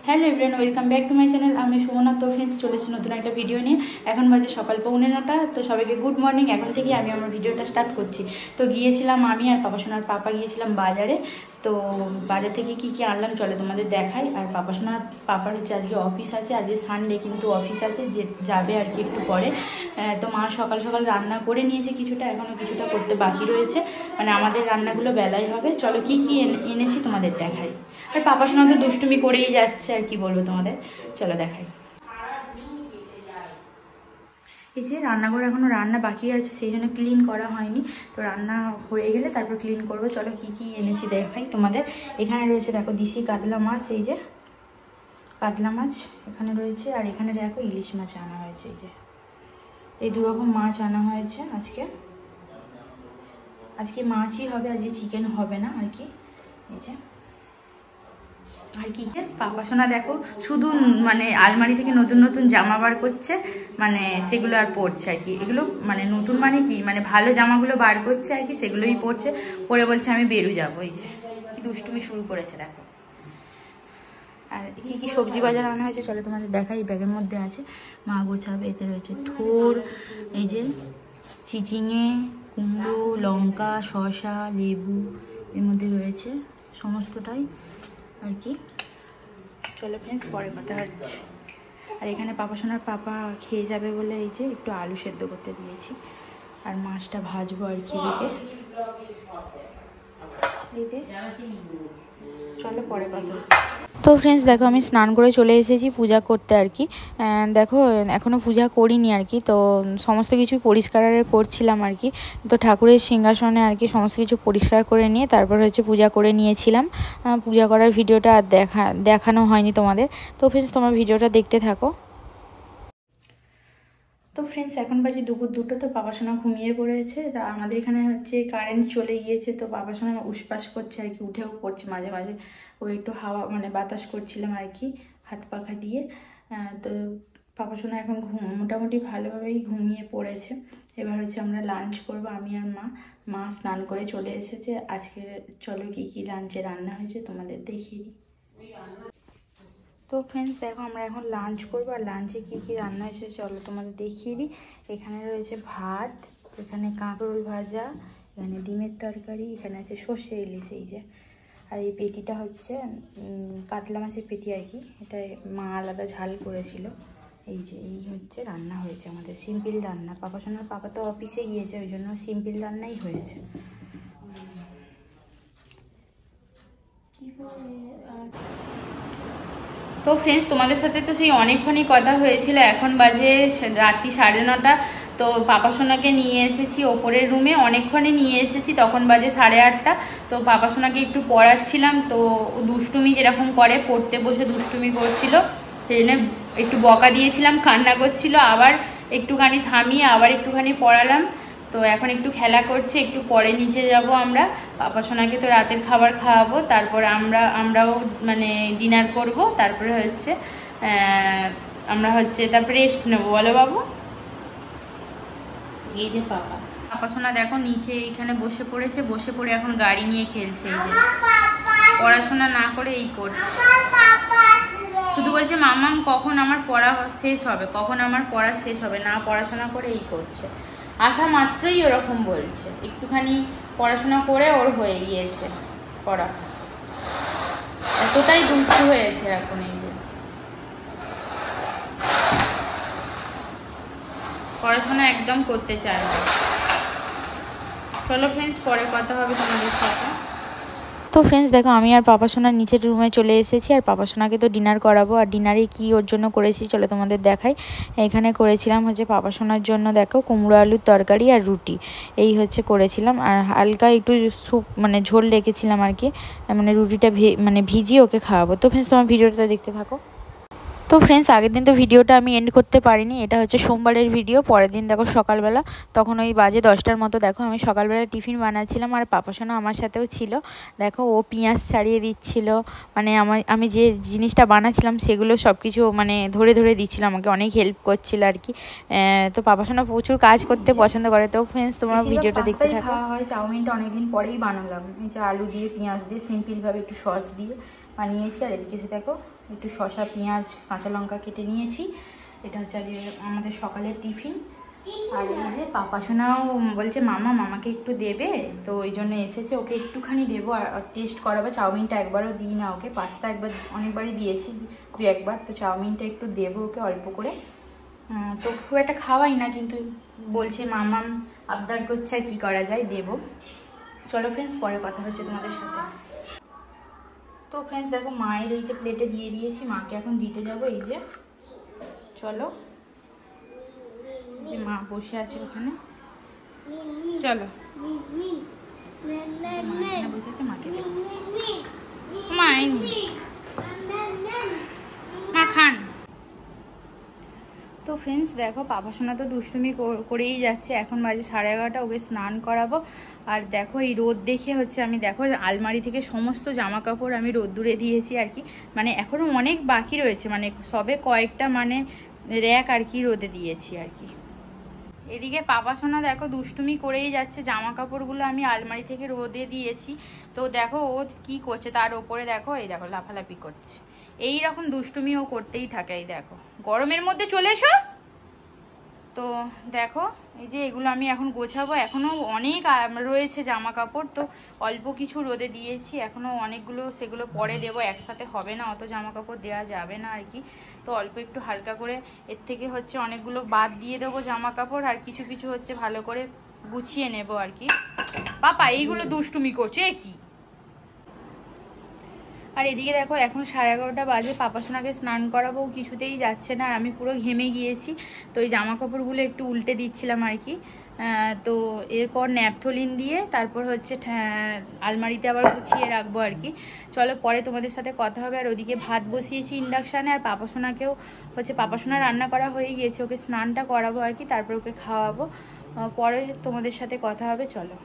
Hello everyone, welcome back to my channel. আমি সুমনা। তো friends, চলেছি নতুন একটা ভিডিও নিয়ে। এখন বাজে সকাল 9:45। তো সবাইকে গুড মর্নিং। এখন থেকে আমি আমার ভিডিওটা স্টার্ট করছি। তো গিয়েছিলাম আমি আর পাপাসোনার পাপা গিয়েছিলাম বাজারে। তো বাজার থেকে কি আনলাম চলে তোমাদের দেখাই। আর পাপাসোনার পাপার হচ্ছে আজকে অফিস আছে, আজকে সানডে কিন্তু অফিস আছে, যে যাবে আর কি একটু পরে। তো মা সকাল সকাল রান্না করে নিয়েছে কিছুটা, এখনও কিছুটা করতে বাকি রয়েছে। মানে আমাদের রান্নাগুলো বেলায় হবে। চলো কি এনেছি তোমাদের দেখাই। আর পাপাসোনা তো দুষ্টুমি করেই যাচ্ছে, আর কি বলবো তোমাদের, চলো দেখাই। এই যে রান্নাঘর এখনো রান্না বাকি আছে, সেই জন্য ক্লিন করা হয়নি। তো রান্না হয়ে গেলে তারপর ক্লিন করবো। চলো কি এনেছি দেখাই তোমাদের। এখানে রয়েছে দেখো দেশি কাতলা মাছ, এই যে কাতলা মাছ এখানে রয়েছে। আর এখানে দেখো ইলিশ মাছ আনা হয়েছে। এই যে এই দুরকম মাছ আনা হয়েছে আজকে মাছই হবে, আজকে চিকেন হবে না আর কি। এই যে আর কি পাপাসোনা দেখো শুধু মানে আলমারি থেকে নতুন নতুন জামা বার করছে, মানে সেগুলো আর পরছে আর কি। এগুলো মানে নতুন মানে কি, মানে ভালো জামাগুলো বার করছে আর কি, সেগুলোই পরছে। পরে বলছে আমি বেরু যাবো। এই যে কি দুষ্টুমি শুরু করেছে দেখো। আর কি সবজি বাজার আনা হয়েছে চলো তোমাদের দেখাই। ব্যাগের মধ্যে আছে, মা গোছাবে। এতে রয়েছে থোর, এই যে চিচিঙে, কুমড়ো, লঙ্কা, শসা, লেবু, এর মধ্যে রয়েছে সমস্তটাই আর কি। চলো ফ্রেন্ডস, পরে কথা হচ্ছে। আর এখানে পাপাসোনার পাপা খেয়ে যাবে বলে এই যে একটু আলু সেদ্ধ করতে দিয়েছি, আর মাছটা ভাজবো আর কি এদিকে। চলো পরে কথা হচ্ছে। তো ফ্রেন্ডস দেখো, আমি স্নান করে চলে এসেছি পূজা করতে আর কি। দেখো এখনও পূজা করিনি আর কি। তো সমস্ত কিছু পরিষ্কার করছিলাম আর কি। তো ঠাকুরের সিংহাসনে আর কি সমস্ত কিছু পরিষ্কার করে নিয়ে তারপর হচ্ছে পূজা করে নিয়েছিলাম। পূজা করার ভিডিওটা আর দেখানো হয়নি তোমাদের। তো ফ্রেন্ডস তোমার ভিডিওটা দেখতে থাকো। তো ফ্রেন্ডস এখন বাজে দুপুর 2টো। তো পাপাসোনা ঘুমিয়ে পড়েছে। তা আমাদের এখানে হচ্ছে কারেন্ট চলে গিয়েছে। তো পাপাসোনা উসপাস করছে আর কি, উঠেও পড়ছে মাঝে মাঝে। ওকে একটু হাওয়া মানে বাতাস করছিলাম আর কি হাত পাখা দিয়ে। তো পাপাসোনা এখন মোটামুটি ভালোভাবেই ঘুমিয়ে পড়েছে। এবার হচ্ছে আমরা লাঞ্চ করব আমি আর মা স্নান করে চলে এসেছে। আজকে চলো কি লাঞ্চে রান্না হয়েছে তোমাদের দেখিয়ে দিই। তো ফ্রেন্ডস দেখো, আমরা এখন লাঞ্চ করবো। আর লাঞ্চে কি রান্না হয়েছে চলো তোমাদের দেখিয়ে দিই। এখানে রয়েছে ভাত, এখানে কাঁকরোল ভাজা, এখানে ডিমের তরকারি, এখানে আছে সর্ষে ইলিশ, এই যে। আর এই পেটিটা হচ্ছে কাতলা মাছের পেটি আর কি, এটা মা আলাদা ঝাল করেছিল। এই যে এই হচ্ছে রান্না হয়েছে আমাদের, সিম্পল রান্না। পাপাসোনার পাপা তো অফিসে গিয়েছে, ওই জন্য সিম্পল রান্নাই হয়েছে। তো ফ্রেন্ডস তোমাদের সাথে তো সেই অনেকক্ষণই কথা হয়েছিল। এখন বাজে রাত্রি 9:30। তো পাপাসোনাকে নিয়ে এসেছি ওপরের রুমে, অনেকক্ষণই নিয়ে এসেছি, তখন বাজে 8:30। তো পাপাসোনাকে একটু পড়াচ্ছিলাম। তো দুষ্টুমি যেরকম করে, পড়তে বসে দুষ্টুমি করছিল, সেই জন্য একটু বকা দিয়েছিলাম, কান্না করছিল। আবার একটুখানি থামিয়ে আবার একটুখানি পড়ালাম। তো এখন একটু খেলা করছে, একটু পরে নিচে যাব আমরা। পাপাসোনাকে তো রাতের খাবার খাওয়াবো, তারপরে আমরাও মানে ডিনার করব। তারপরে হচ্ছে আমরা হচ্ছে তারপরে রেস্ট নেবো, বলো বাবু। এই যে পাপাসোনা দেখো নিচে এখানে বসে পড়েছে, বসে পড়ে এখন গাড়ি নিয়ে খেলছে। এই যে পড়াশোনা না করে এই করছে, শুধু বলছে মামাম কখন আমার পড়া শেষ হবে, কখন আমার পড়া শেষ হবে, না পড়াশোনা করে এই করছে। আসা মাত্রই ওরকম বলছে, একটুখানি পড়াশোনা করে ওর হয়ে গিয়েছে পড়া, এতটাই দুষ্টু হয়েছে এখন। এই যে পড়াশোনা একদম করতে চায় না। চলো ফ্রেন্ডস, পরে কথা হবে তোমাদের সাথে। তো ফ্রেন্ডস দেখো, আমি আর পাপাসোনার নিচের রুমে চলে এসেছি। আর পাপাসোনাকে তো ডিনার করাবো। আর ডিনারে কি ওর জন্য করেছি চলো তোমাদের দেখাই। এখানে করেছিলাম হচ্ছে পাপাসোনার জন্য দেখো কুমড়ো আলুর তরকারি আর রুটি, এই হচ্ছে করেছিলাম। আর হালকা একটু স্যুপ মানে ঝোল রেখেছিলাম আর কি, মানে রুটিটা মানে ভিজিয়ে ওকে খাওয়াবো। তো ফ্রেন্ডস তোমার ভিডিওটা দেখতে থাকো। তো ফ্রেন্ডস আগের দিন তো ভিডিওটা আমি এন্ড করতে পারিনি, এটা হচ্ছে সোমবারের ভিডিও। পরের দিন দেখো সকালবেলা, তখন ওই বাজে 10টার মতো। দেখো আমি সকালবেলা টিফিন বানাচ্ছিলাম, আর পাপাসোনা আমার সাথেও ছিল। দেখো ও পেঁয়াজ ছাড়িয়ে দিচ্ছিল, মানে আমি যে জিনিসটা বানাচ্ছিলাম সেগুলো সব কিছু মানে ধরে দিচ্ছিল, আমাকে অনেক হেল্প করছিল আর কি। তো পাপাসোনা প্রচুর কাজ করতে পছন্দ করে। তো ফ্রেন্ডস তোমার ভিডিওটা দেখতে থাকো। খাওয়া হয়, চাউমিনটা অনেকদিন পরেই বানালাম। এই যে আলু দিয়ে পেঁয়াজ দিয়ে সিম্পলভাবে একটু সস দিয়ে বানিয়েছি। আর এদিকে দেখো একটু শসা, পেঁয়াজ, কাঁচা লঙ্কা কেটে নিয়েছি। এটা হচ্ছে আজকে আমাদের সকালের টিফিন। আর এই যে পাপাসোনাও বলছে মামাকে একটু দেবে, তো ওই জন্য এসেছে, ওকে একটুখানি দেবো আর টেস্ট করাবো। চাউমিনটা একবারও দিই না ওকে, পাস্তা একবার অনেকবারই দিয়েছি, 2-1 বার, তো চাউমিনটা একটু দেবো ওকে অল্প করে। তো খুব একটা খাওয়াই না, কিন্তু বলছে মামাম আবদার করছে, আর কী করা যায়, দেবো। চলো ফ্রেন্ডস, পরে কথা হচ্ছে তোমাদের সাথে। তো ফ্রেন্ডস দেখো মায়ের এই যে প্লেটে দিয়ে দিয়েছি, মাকে এখন দিতে যাবো। এই যে চলো, যে মা বসে আছে ওখানে, চলো বসে আছে, মাকে মা খান। তো ফ্রেন্ডস দেখো পাপাসোনা তো দুষ্টুমি করেই যাচ্ছে। এখন বাজে 11:30, ওকে স্নান করাবো। আর দেখো এই রোদ দেখে হচ্ছে আমি দেখো আলমারি থেকে সমস্ত জামা কাপড় আমি রোদ্দুরে দিয়েছি আর কি, মানে এখনও অনেক বাকি রয়েছে, মানে সবে কয়েকটা মানে র্যাক আর কি রোদে দিয়েছি আর কি। এদিকে পাপাসোনা দেখো দুষ্টুমি করেই যাচ্ছে, জামা কাপড়গুলো আমি আলমারি থেকে রোদে দিয়েছি। তো দেখো ও কি করছে, তার ওপরে দেখো এই দেখো লাফালাফি করছে, এই রকম দুষ্টুমি ও করতেই থাকে। এই দেখো গরমের মধ্যে চলে এসো। তো দেখো এই যে এগুলো আমি এখন গোছাবো, এখনো অনেক রয়েছে জামা কাপড়, তো অল্প কিছু রোদে দিয়েছি, এখনো অনেকগুলো, সেগুলো পরে দেবো, একসাথে হবে না, অত জামা কাপড় দেওয়া যাবে না আর কি। তো অল্প একটু হালকা করে এর থেকে হচ্ছে অনেকগুলো বাদ দিয়ে দেবো জামা কাপড়, আর কিছু কিছু হচ্ছে ভালো করে গুছিয়ে নেব আর কি। পাপা এইগুলো দুষ্টুমি করছে কি? আর এদিকে দেখো এখন 11:30 বাজে, পাপাসোনাকে স্নান করাবো, কিছুতেই যাচ্ছে না, আর আমি পুরো ঘেমে গিয়েছি। তো এই জামা কাপড়গুলো একটু উল্টে দিচ্ছিলাম আর কি। তো এরপর ন্যাপথলিন দিয়ে তারপর হচ্ছে আলমারিতে আবার গুছিয়ে রাখবো আর কি। চলো পরে তোমাদের সাথে কথা হবে। আর ওদিকে ভাত বসিয়েছি ইন্ডাকশানে, আর পাপাসোনাকেও হচ্ছে, পাপাসোনা রান্না করা হয়ে গিয়েছে, ওকে স্নানটা করাবো আর কি, তারপর ওকে খাওয়াবো। পরে তোমাদের সাথে কথা হবে, চলো।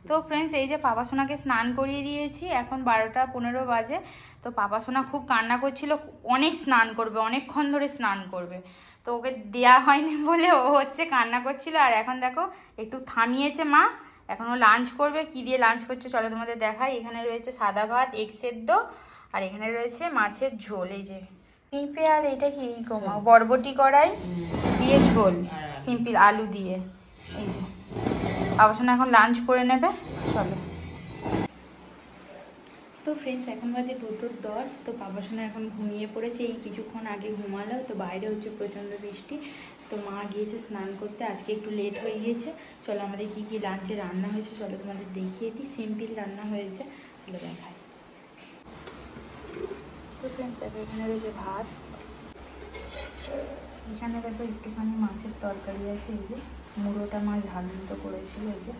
তো ফ্রেন্ডস এই যে পাপাসোনাকে স্নান করিয়ে দিয়েছি, এখন 12:15 বাজে। তো পাপাসোনা খুব কান্না করছিল, অনেক স্নান করবে, অনেকক্ষণ ধরে স্নান করবে, তো ওকে দেওয়া হয়নি বলে ও হচ্ছে কান্না করছিল। আর এখন দেখো একটু থামিয়েছে মা, এখন ও লাঞ্চ করবে। কি দিয়ে লাঞ্চ করছে চলো তোমাদের দেখাই। এখানে রয়েছে সাদা ভাত, এগ সেদ্ধ, আর এখানে রয়েছে মাছের ঝোল। এই যে পেঁপে আর এটা কি বরবটি কড়াই দিয়ে ঝোল, সিম্পল আলু দিয়ে। এই যে পাপাসোনা এখন লাঞ্চ করে নেবে, চলো। তো ফ্রেন্ডস এখন বাজে 2:10। তো পাপাসোনা এখন ঘুমিয়ে পড়েছে, এই কিছুক্ষণ আগে ঘুমালো। তো বাইরে হচ্ছে প্রচণ্ড বৃষ্টি, তো মা গিয়েছে স্নান করতে, আজকে একটু লেট হয়ে গিয়েছে। চলো আমাদের কি কি লাঞ্চে রান্না হয়েছে চলো তোমাদের দেখিয়ে দিই। সিম্পল রান্না হয়েছে, চলো দেখাই। তো ফ্রেন্ডস দেখো এখানে রয়েছে ভাত, এখানে দেখো একটুখানি মাছের তরকারি আছে, এই যে মুড়োটা মাছ ঝাল মতো করেছিল এই যে,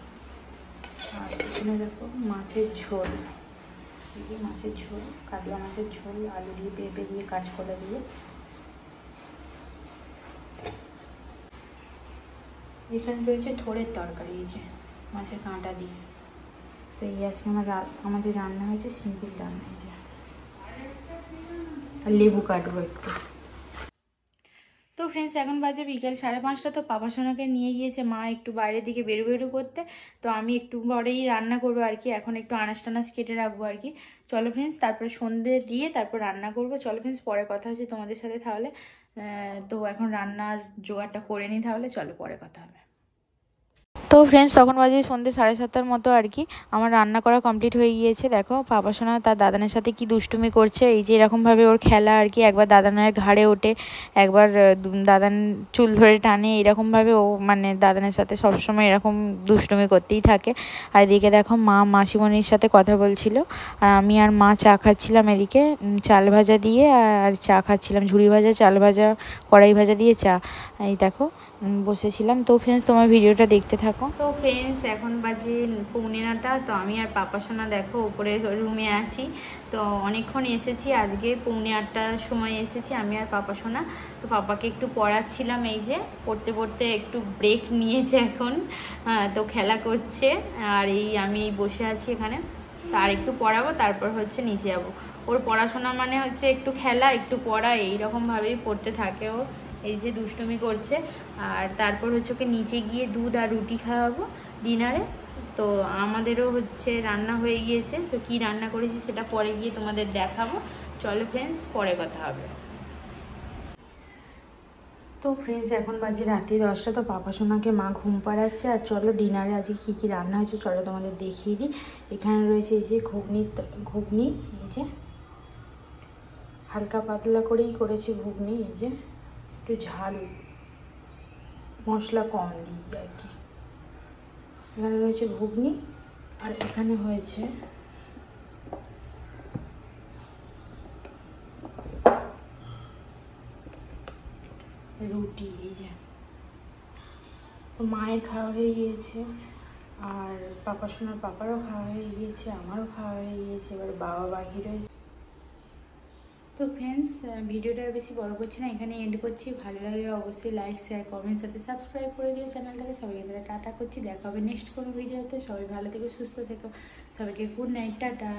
আর এখানে দেখো মাছের ঝোল, এই যে মাছের ঝোল, কাতলা মাছের ঝোল, আলু দিয়ে, পেঁপে দিয়ে, কাঁচকলা দিয়ে। এখানে রয়েছে থোড়ের তরকারি, এই যে মাছের কাঁটা দিয়ে। তো এই আজকে আমাদের রান্না হয়েছে, সিম্পল রান্না হয়েছে। আর লেবু কাটবো একটু। তো ফ্রেন্ডস এখন বাজে বিকেল 5:30। তো পাপাসোনাকে নিয়ে গিয়েছে মা একটু বাইরের দিকে বেরু করতে, তো আমি একটু পরেই রান্না করবো আর কি। এখন একটু আনাজ টানাজ কেটে রাখবো আর কি। চলো ফ্রেন্ডস, তারপরে সন্ধে দিয়ে তারপর রান্না করবো। চলো ফ্রেন্ডস, পরে কথা হচ্ছে তোমাদের সাথে তাহলে। তো এখন রান্নার জোগাড়টা করে নিই তাহলে, চলো পরে কথা হবে। তো ফ্রেন্ডস তখন বাজে সন্ধ্যে 7:30 মতো আর কি। আমার রান্না করা কমপ্লিট হয়ে গিয়েছে। দেখো পাপাসোনা তার দাদানের সাথে কি দুষ্টুমি করছে, এই যে এরকমভাবে ওর খেলা আর কি। একবার দাদানের ঘাড়ে ওঠে, একবার দাদান চুল ধরে টানে, এরকমভাবে ও মানে দাদানের সাথে সবসময় এরকম দুষ্টুমি করতেই থাকে। আর এদিকে দেখো মা মাসিমণির সাথে কথা বলছিল, আর আমি আর মা চা খাচ্ছিলাম এদিকে, চাল ভাজা দিয়ে আর চা খাচ্ছিলাম, ঝুড়ি ভাজা, চাল ভাজা, কড়াই ভাজা দিয়ে চা। এই দেখো বসেছিলাম। তো ফ্রেন্ডস তোমার ভিডিওটা দেখতে থাকো। তো ফ্রেন্ডস এখন বাজে 9:15। তো আমি আর পাপাসোনা দেখো উপরের রুমে আছি। তো অনেকক্ষণ এসেছি, আজকে 7:45টার সময় এসেছি আমি আর পাপাসোনা। তো পাপাকে একটু পড়াচ্ছিলাম, এই যে পড়তে পড়তে একটু ব্রেক নিয়েছে এখন, তো খেলা করছে। আর এই আমি বসে আছি এখানে, তো আর একটু পড়াবো, তারপর হচ্ছে নিচে যাবো। ওর পড়াশোনা মানে হচ্ছে একটু খেলা একটু পড়া, এইরকমভাবেই পড়তে থাকে ও। এই যে দুষ্টুমি করছে। আর তারপর হচ্ছে ওকে নিচে গিয়ে দুধ আর রুটি খাওয়াবো ডিনারে। তো আমাদেরও হচ্ছে রান্না হয়ে গিয়েছে। তো কি রান্না করেছি সেটা পরে গিয়ে তোমাদের দেখাবো। চলো ফ্রেন্ডস, পরে কথা হবে। তো ফ্রেন্ডস, এখন বাজে রাত্রি 10টা। তো পাপা সোনাকে মা ঘুম পাড়াচ্ছে। আর চলো ডিনারে আজকে কী কী রান্না হয়েছে চলো তোমাদের দেখিয়ে দিই। এখানে রয়েছে এই যে ঘুগনি, এই যে হালকা পাতলা করেই করেছি ঘুগনি, এই যে একটু ঝাল মশলা কম দিই আর কি। এখানে রয়েছে ঘুগনি, আর এখানে হয়েছে রুটি। এই যে তো মায়ের খাওয়া হয়ে গিয়েছে, আর পাপা সোনার পাপারও খাওয়া হয়ে গিয়েছে, আমারও খাওয়া হয়ে গিয়েছে। এবার বাবা বাকি রয়েছে। তো ফ্রেন্ডস, ভিডিওটা বেশি বড় করছি না, এখানে এন্ড করছি। ভালো লাগলে অবশ্যই লাইক, শেয়ার, কমেন্ট, সাথে সাবস্ক্রাইব করে দিও চ্যানেলটাকে। সবাইকে তাহলে টাটা করছি, দেখা হবে নেক্সট কোনো ভিডিওতে। সবাই ভালো থেকো, সুস্থ থেকো, সবাইকে গুড নাইট, টাটা।